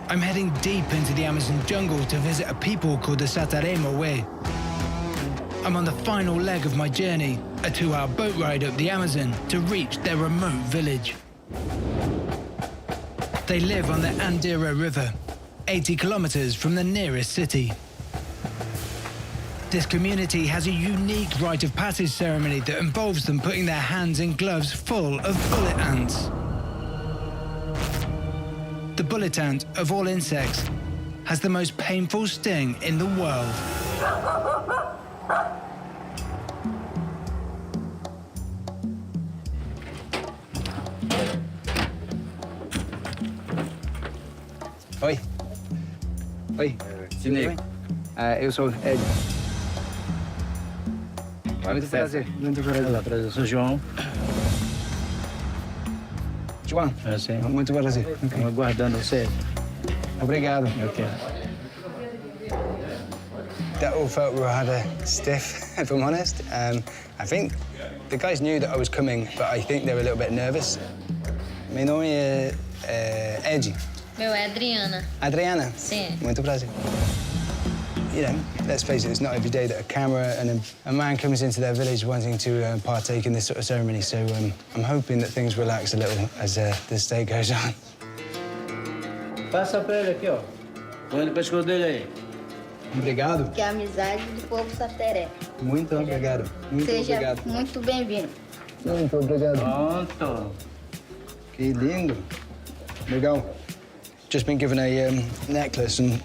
I'm heading deep into the Amazon jungle to visit a people called the Satarema Way. I'm on the final leg of my journey, a 2-hour boat ride up the Amazon to reach their remote village. They live on the Andira River, 80 kilometers from the nearest city. This community has a unique rite of passage ceremony that involves them putting their hands in gloves full of bullet ants. The bullet ant, of all insects, has the most painful sting in the world. Oi. Oi. Eu sou Ed. Muito prazer. Muito prazer. Eu sou João. João? É, sim. Muito prazer. Estou aguardando você. Obrigado. Ok. That all felt rather stiff, if I'm honest. I think the guys knew that I was coming, but I think they were a little bit nervous. Meu nome é Ed. Meu é Adriana. Adriana? Sim. Muito prazer. You know, let's face it, it's not every day that a camera and a man comes into their village wanting to partake in this sort of ceremony, so I'm hoping that things relax a little as this day goes on. Passa pra ele aqui, ó. Põe no pescoço dele aí. Obrigado. Que é a amizade do povo sateré. Muito obrigado. Muito Seja obrigado. muito bem-vindo. Muito obrigado. Pronto. Que lindo. Legal. Just been given a necklace and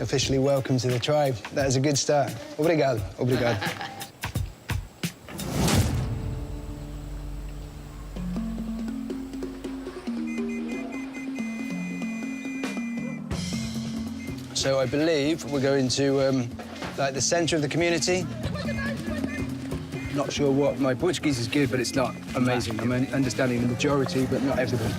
officially welcome to the tribe. That is a good start. Obrigado. Obrigado. So I believe we're going to like the center of the community. Not sure what my Portuguese is good, but it's not amazing. I'm understanding the majority, but not everything.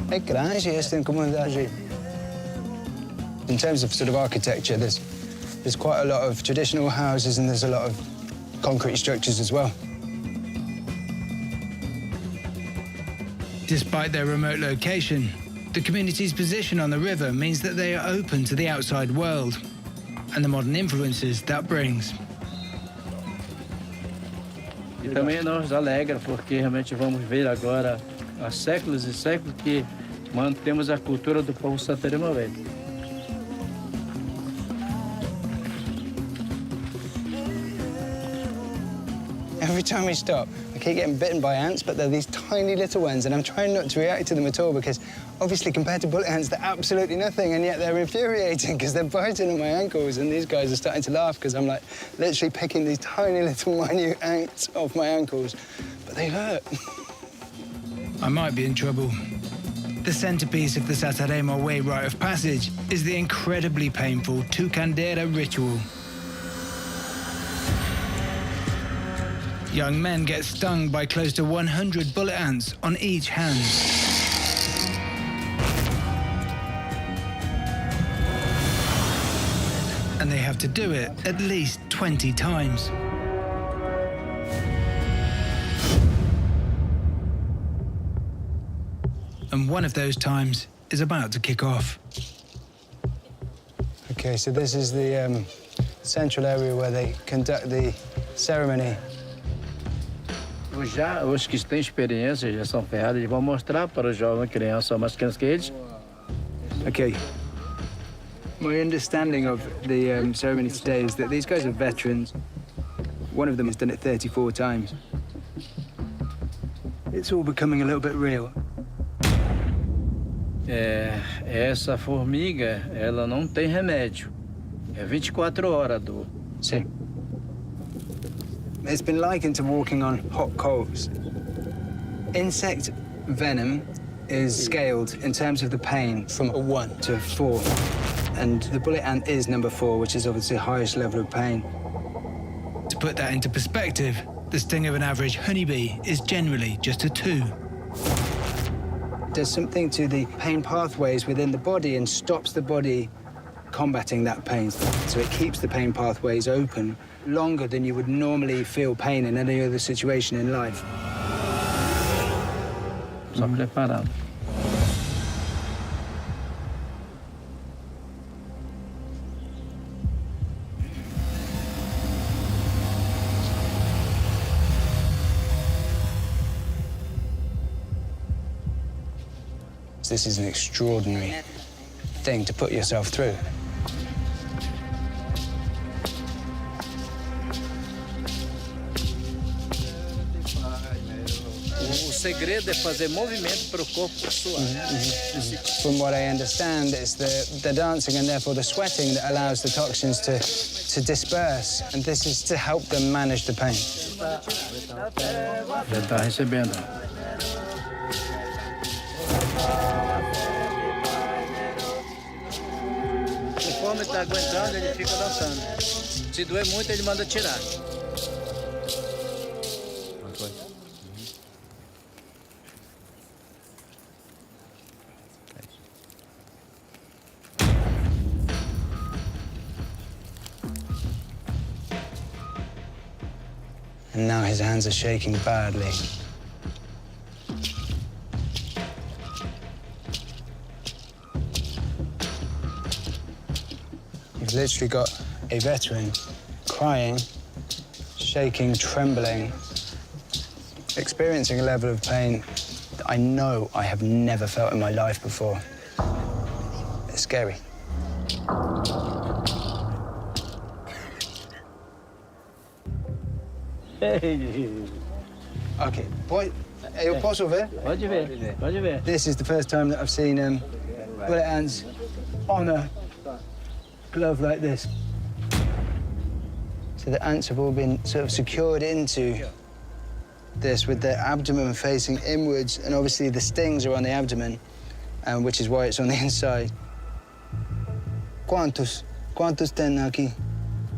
É grande esta comunidade. In terms of sort of architecture, there's quite a lot of traditional houses and there's a lot of concrete structures as well. Despite their remote location, the community's position on the river means that they are open to the outside world and the modern influences that brings. E também nos alegra, porque realmente vamos ver agora, há séculos e séculos, que mantemos a cultura do povo saterema velho. Every time we stop, I keep getting bitten by ants, but they're these tiny little ones, and I'm trying not to react to them at all because, obviously, compared to bullet ants, they're absolutely nothing, and yet they're infuriating because they're biting at my ankles, and these guys are starting to laugh because I'm, like, literally picking these tiny little minute ants off my ankles, but they hurt. I might be in trouble. The centerpiece of the Satarema Way rite of passage is the incredibly painful Tucandera ritual. Young men get stung by close to 100 bullet ants on each hand. And they have to do it at least 20 times. And one of those times is about to kick off. Okay, so this is the central area where they conduct the ceremony. Os que têm experiência, já são ferrados, eles vão mostrar para os jovens, crianças, mais crianças que eles. Okay. My understanding of the ceremony today is that these guys are veterans. One of them has done it 34 times. It's all becoming a little bit real. Essa formiga, ela não tem remédio. É 24 horas a dor. Sim. It's been likened to walking on hot coals. Insect venom is scaled in terms of the pain from a 1 to 4. And the bullet ant is number 4, which is obviously the highest level of pain. To put that into perspective, the sting of an average honeybee is generally just a 2. Does something to the pain pathways within the body and stops the body combating that pain. So it keeps the pain pathways open longer than you would normally feel pain in any other situation in life. só preparado. This is an extraordinary thing to put yourself through. O segredo é fazer movimento para o corpo suar. From what I understand, it's the dancing and therefore the sweating that allows the toxins to disperse, and this is to help them manage the pain. Já está recebendo. Conforme está aguentando, ele fica dançando. Se doer muito, ele manda tirar. And now his hands are shaking badly. You've literally got a veteran crying, shaking, trembling, experiencing a level of pain that I know I have never felt in my life before. It's scary. Okay, eu posso ver? Pode ver, pode ver. This is the first time that I've seen bullet ants on a glove like this. So the ants have all been sort of secured into this with their abdomen facing inwards, and obviously the stings are on the abdomen, which is why it's on the inside. Quantos tem aqui?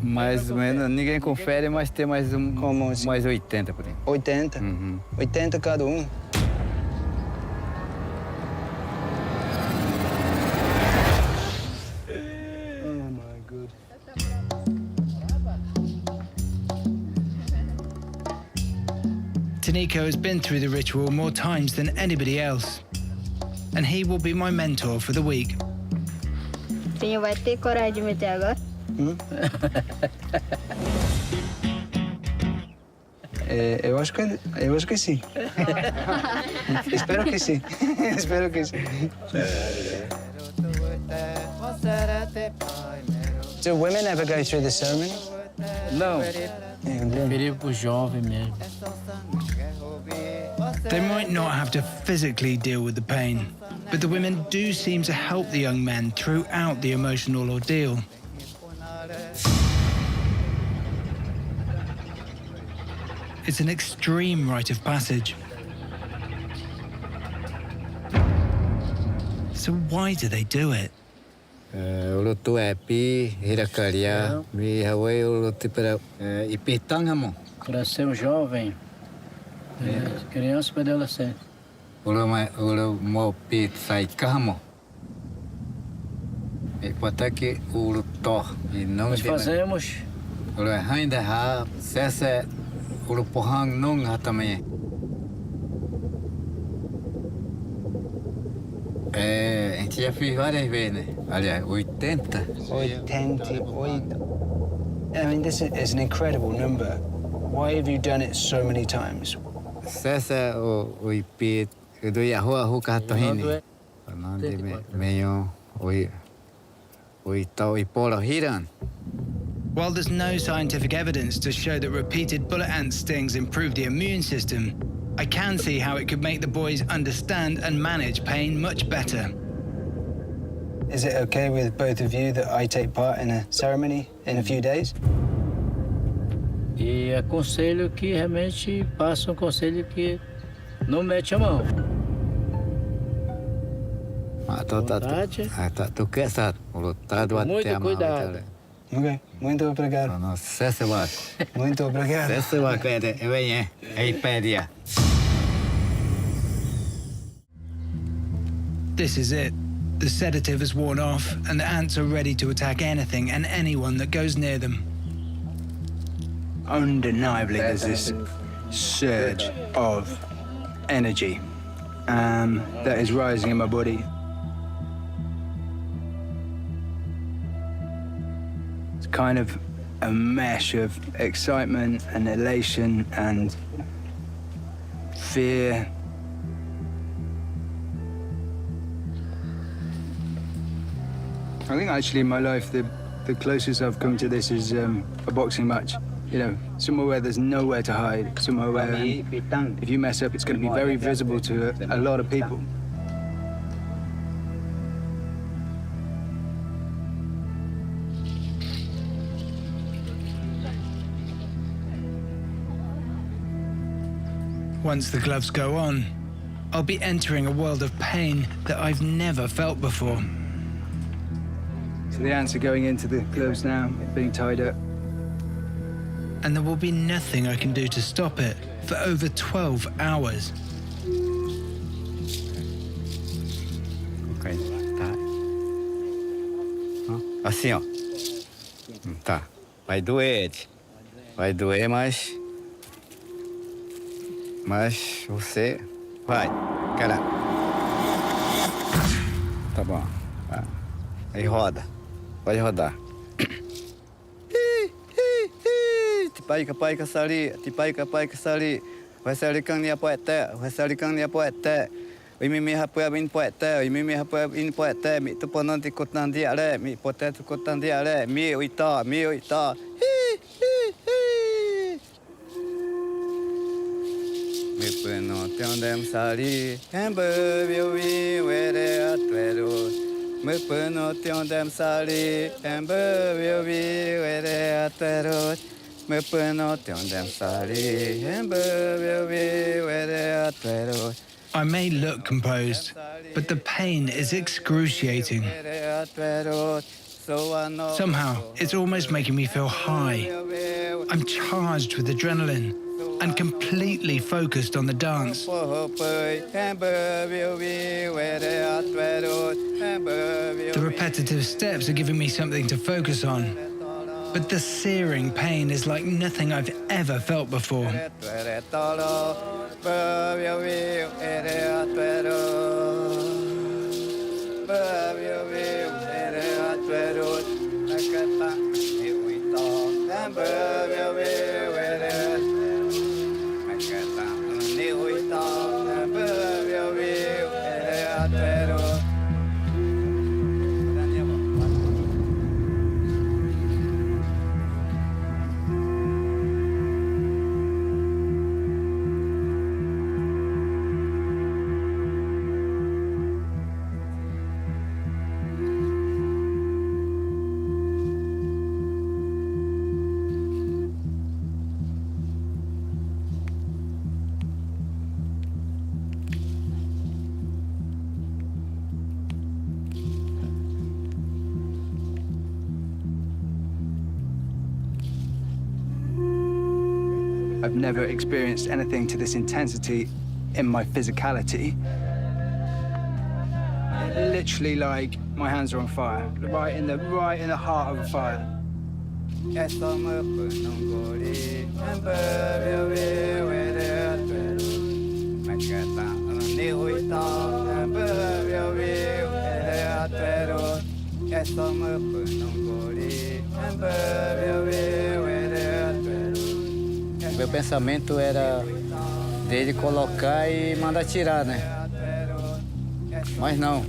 Mais ou menos, ninguém confere, mas tem mais Como assim? mais 80 por aí. 80? 80 cada um. Oh my God. Taniko has been through the ritual more times than anybody else, and he will be my mentor for the week. Pinho vai ter coragem de meter agora? Eu acho que sim. Espero que sim. Espero que sim. Do women ever go through the ceremony? Não, perigo pro jovem mesmo. They might not have to physically deal with the pain, but the women do seem to help the young men throughout the emotional ordeal. It's an extreme rite of passage. So why do they do it? Ulu tu epi, hirakaria, mi hawaii ulu tipera ipitanga mo. Para ser um jovem, criança para adolescente. Ulu mo pit sai kamo. E pode que ulu to e não Nós fazemos ulu ainda ha sessa ulu pohang nung ha também. A gente já fez várias vezes, né? Aliás, 80. 88. I mean, this is an incredible number. Why have you done it so many times? Sessa o ipit do Yahoo huka tohini. Não de meio o tau ipolo hiran. While there's no scientific evidence to show that repeated bullet ant stings improve the immune system, I can see how it could make the boys understand and manage pain much better. Is it okay with both of you that I take part in a ceremony in a few days? e aconselho que realmente passa um conselho que não mete a mão. Tu quer estar lutado até Muito a mão. cuidado. Ok, muito obrigado. Não, se vai. Muito obrigado. Se vai, vem, aí pede. This is it. The sedative has worn off, and the ants are ready to attack anything and anyone that goes near them. Undeniably, there's this surge of energy that is rising in my body. It's kind of a mesh of excitement and elation and fear. I think actually in my life, the closest I've come to this is a boxing match. You know, somewhere where there's nowhere to hide, somewhere where if you mess up, it's going to be very visible to a lot of people. Once the gloves go on, I'll be entering a world of pain that I've never felt before. So the ants are going into the gloves now, being tied up. And there will be nothing I can do to stop it for over 12 hours. Ok, tá. Ó, assim, ó. Tá. Vai doer, Ed. Vai doer, mas você vai. Cara. Tá bom. Tá. Aí roda. Pode rodar. Tipai sali. Vai sali kang ni poete. Mimi hapua bin poete. Mimi hapua bin poete. Mi tu ponon ti kotan dia le. Mi pote tu kotan dia le. Mi uita. Mi puno tiondem sali. Embe vi were atveru. Me puno tiondem sali, embe vi were aterot. Me puno tiondem sali, embe vi were aterot. I may look composed, but the pain is excruciating. Somehow, it's almost making me feel high. I'm charged with adrenaline and completely focused on the dance. The repetitive steps are giving me something to focus on, but the searing pain is like nothing I've ever felt before. I've never experienced anything to this intensity in my physicality. Literally, like, my hands are on fire, right in the heart of a fire. Meu pensamento era dele colocar e mandar tirar, né? Mas não,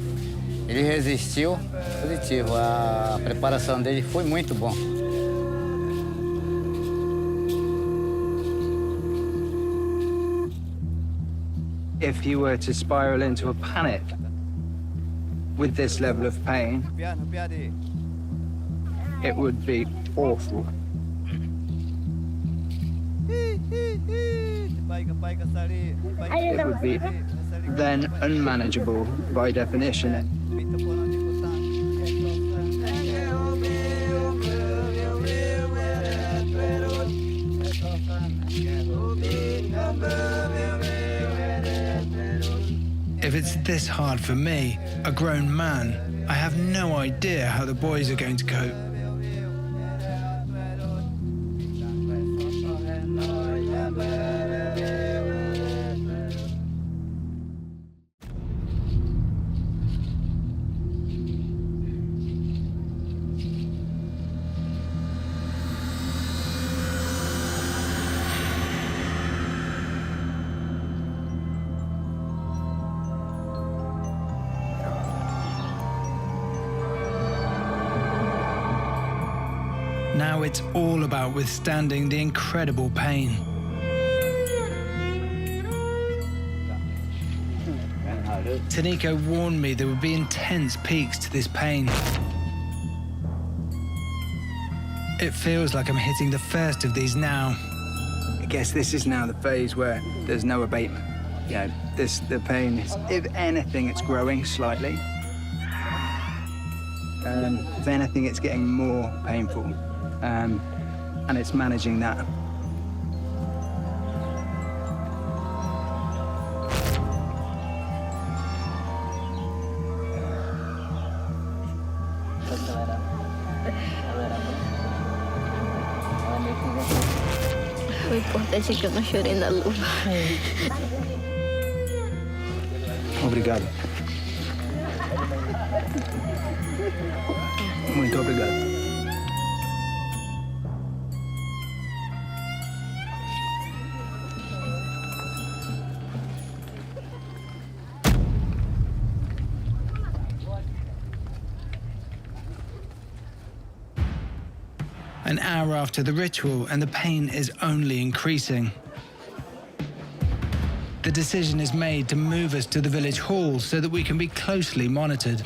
ele resistiu, positivo. A preparação dele foi muito bom. If he were to spiral into a panic with this level of pain, it would be awful. It would be then unmanageable by definition. If it's this hard for me, a grown man, I have no idea how the boys are going to cope. now it's all about withstanding the incredible pain. Taniko warned me there would be intense peaks to this pain. It feels like I'm hitting the first of these now. I guess this is now the phase where there's no abatement. You know, the pain is, if anything, it's growing slightly. If anything, it's getting more painful. And it's managing that. O importante é que eu não chorei na luva. Obrigado. Muito obrigado. An hour after the ritual, and the pain is only increasing. The decision is made to move us to the village hall so that we can be closely monitored.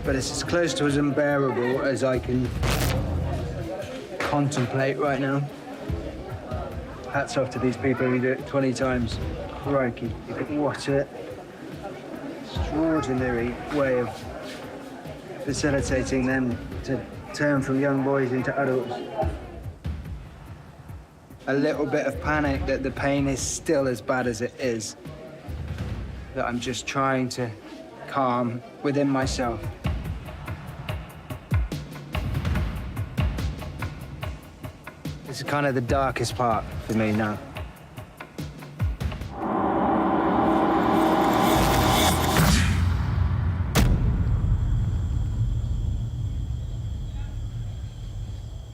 But it's as close to as unbearable as I can contemplate right now. Hats off to these people who do it 20 times. Crikey, what an extraordinary way of facilitating them to turn from young boys into adults. A little bit of panic that the pain is still as bad as it is, that I'm just trying to calm within myself. This is kind of the darkest part for me now.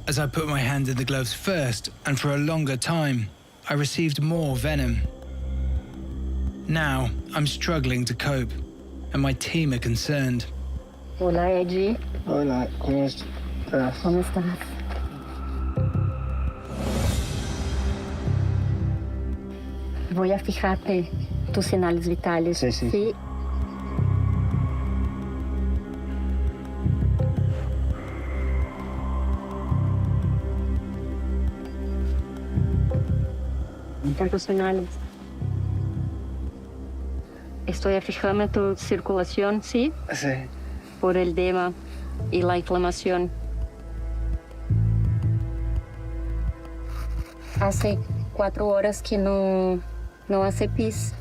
As I put my hand in the gloves first, and for a longer time, I received more venom. Now, I'm struggling to cope, and my team are concerned. Hola, Ed. Hola, ¿cómo estás? ¿Cómo estás? Voy a fijarte tus señales vitales. Sí, sí. Sí. Tantos señales. Estoy fijando tu circulación, ¿sí? Sí. Por el edema y la inflamación. Hace 4 horas que no hace pis.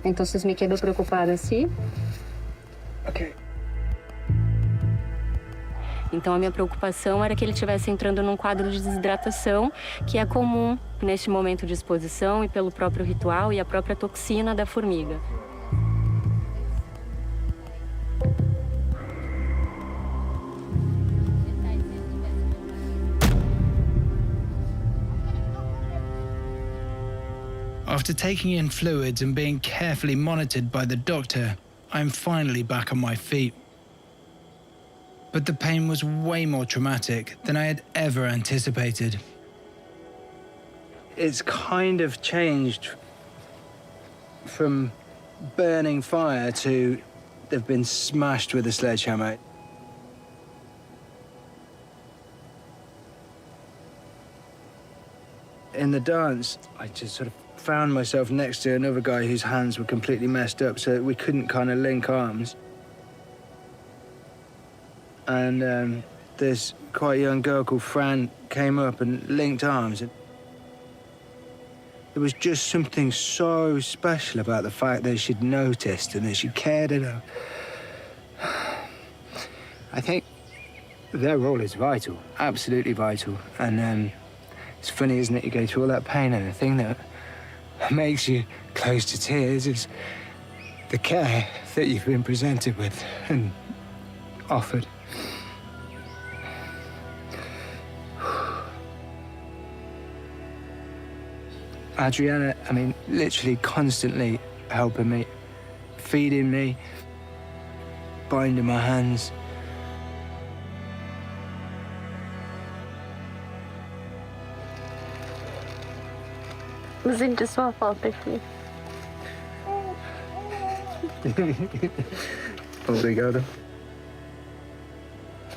Entonces me quedo preocupada, ¿sí? Ok. Então a minha preocupação era que ele estivesse entrando num quadro de desidratação, que é comum neste momento de exposição e pelo próprio ritual e a própria toxina da formiga. After taking in fluids and being carefully monitored by the doctor, I'm finally back on my feet. But the pain was way more traumatic than I had ever anticipated. It's kind of changed from burning fire to they've been smashed with a sledgehammer. In the dance, I just sort of found myself next to another guy whose hands were completely messed up, so we couldn't kind of link arms. And this quite young girl called Fran came up and linked arms. There was just something so special about the fact that she'd noticed and that she cared enough. I think their role is vital, absolutely vital. And it's funny, isn't it? You go through all that pain, and the thing that makes you close to tears is the care that you've been presented with and offered. Adriana, I mean, literally constantly helping me, feeding me, binding my hands. Eu senti sua falta aqui. Obrigado.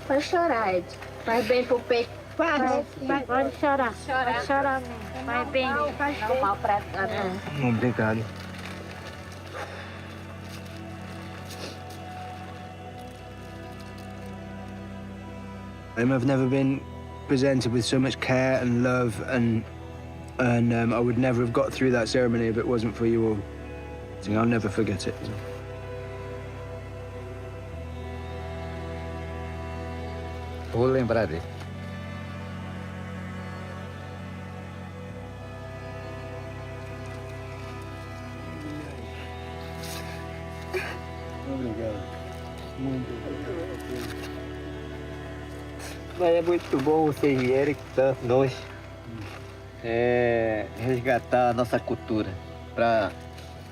Pode chorar, Ed. Faz bem pro peito. Pode chorar. Pode chorar mesmo. Vai bem. Não mal pra não. Obrigado. I've never been presented with so much care and love, and I would never have got through that ceremony if it wasn't for you all. So I'll never forget it. Vou lembrar dele. Mas é muito bom vocês vierem tanto nós resgatar a nossa cultura para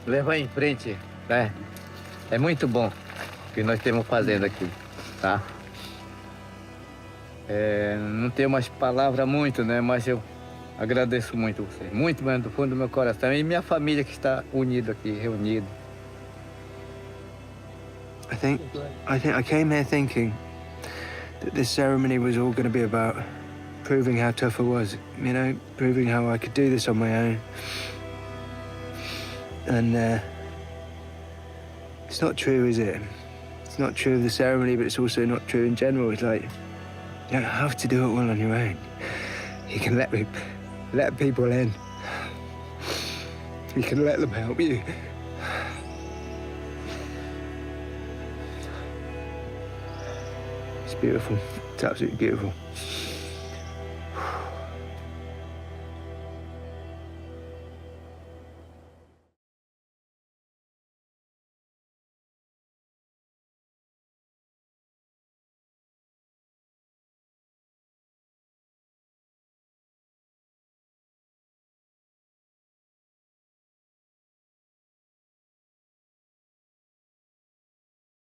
levar em frente, né? É muito bom o que nós estamos fazendo aqui, tá? Não tenho mais palavra muito, né? Mas eu agradeço muito vocês, muito mesmo do fundo do meu coração, e minha família que está unida aqui, reunida. I came here thinking that this ceremony was all going to be about proving how tough I was, you know, proving how I could do this on my own. And it's not true, is it? It's not true of the ceremony, but it's also not true in general. It's like, you don't have to do it all on your own. You can let people in. You can let them help you. It's beautiful. It's absolutely beautiful.